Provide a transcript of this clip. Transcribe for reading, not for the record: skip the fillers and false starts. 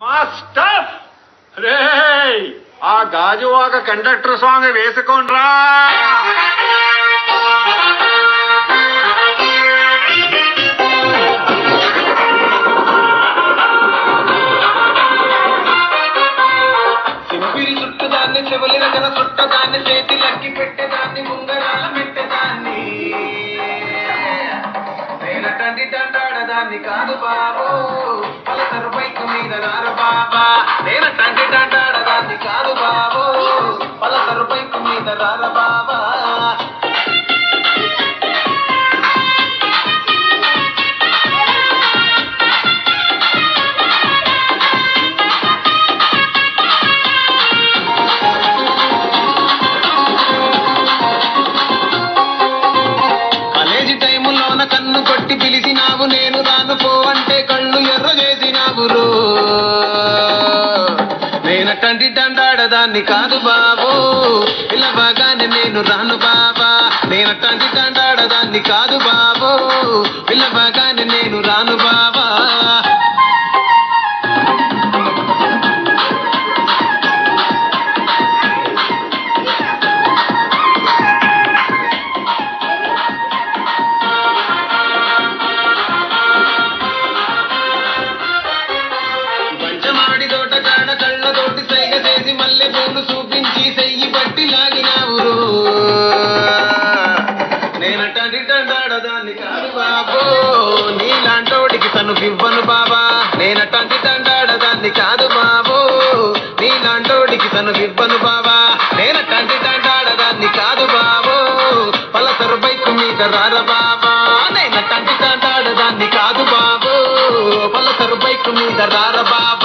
Master రే ఆ Gajuwaka conductor song వేసుకోండ్రా. సింపిరి చుట్టదాన్ని చెవులి రగన చుట్టదాన్ని చేతి lucky పెట్టేదాన్ని ముంగరాల పెట్టేదాన్ని నేనటండి దండాడదాన్ని కాదు బాబు పలసరు బైకు మీద రారు బాబా నేనటండి దండాడదాన్ని కాదు బాబు పలసరు బైకు మీద రార బాబా కన్ను కొట్టి పిలిచినావు నేను రాను పోవంటే కళ్ళు ఎర్ర చేసినావు నేనటంటి దండాడదాన్ని కాదు బాబు పిల్లబాగానే నేను రాను బాబా నేనటంటి దండాడదాన్ని కాదు బాబు పిల్లబాగానే నేను రాను బాబా కళ్ళతోటి సైగ చేసి మల్లె పూలు చూపించి సెయ్యి పట్టి లాగినావు నేనటంటి దండాడదాన్ని కాదు బాబు నీలాంటోడికి తను ఇవ్వను బాబా నేనటంటి దండాడదాన్ని కాదు బాబు నీలాంటోడికి తను ఇవ్వను బాబా నేనటంటి దండాడదాన్ని కాదు బాబు పలసరు బైకు మీద రార బాబా నేనటంటి దండాడదాన్ని కాదు బాబు పలసరు బైకు మీద రార బాబా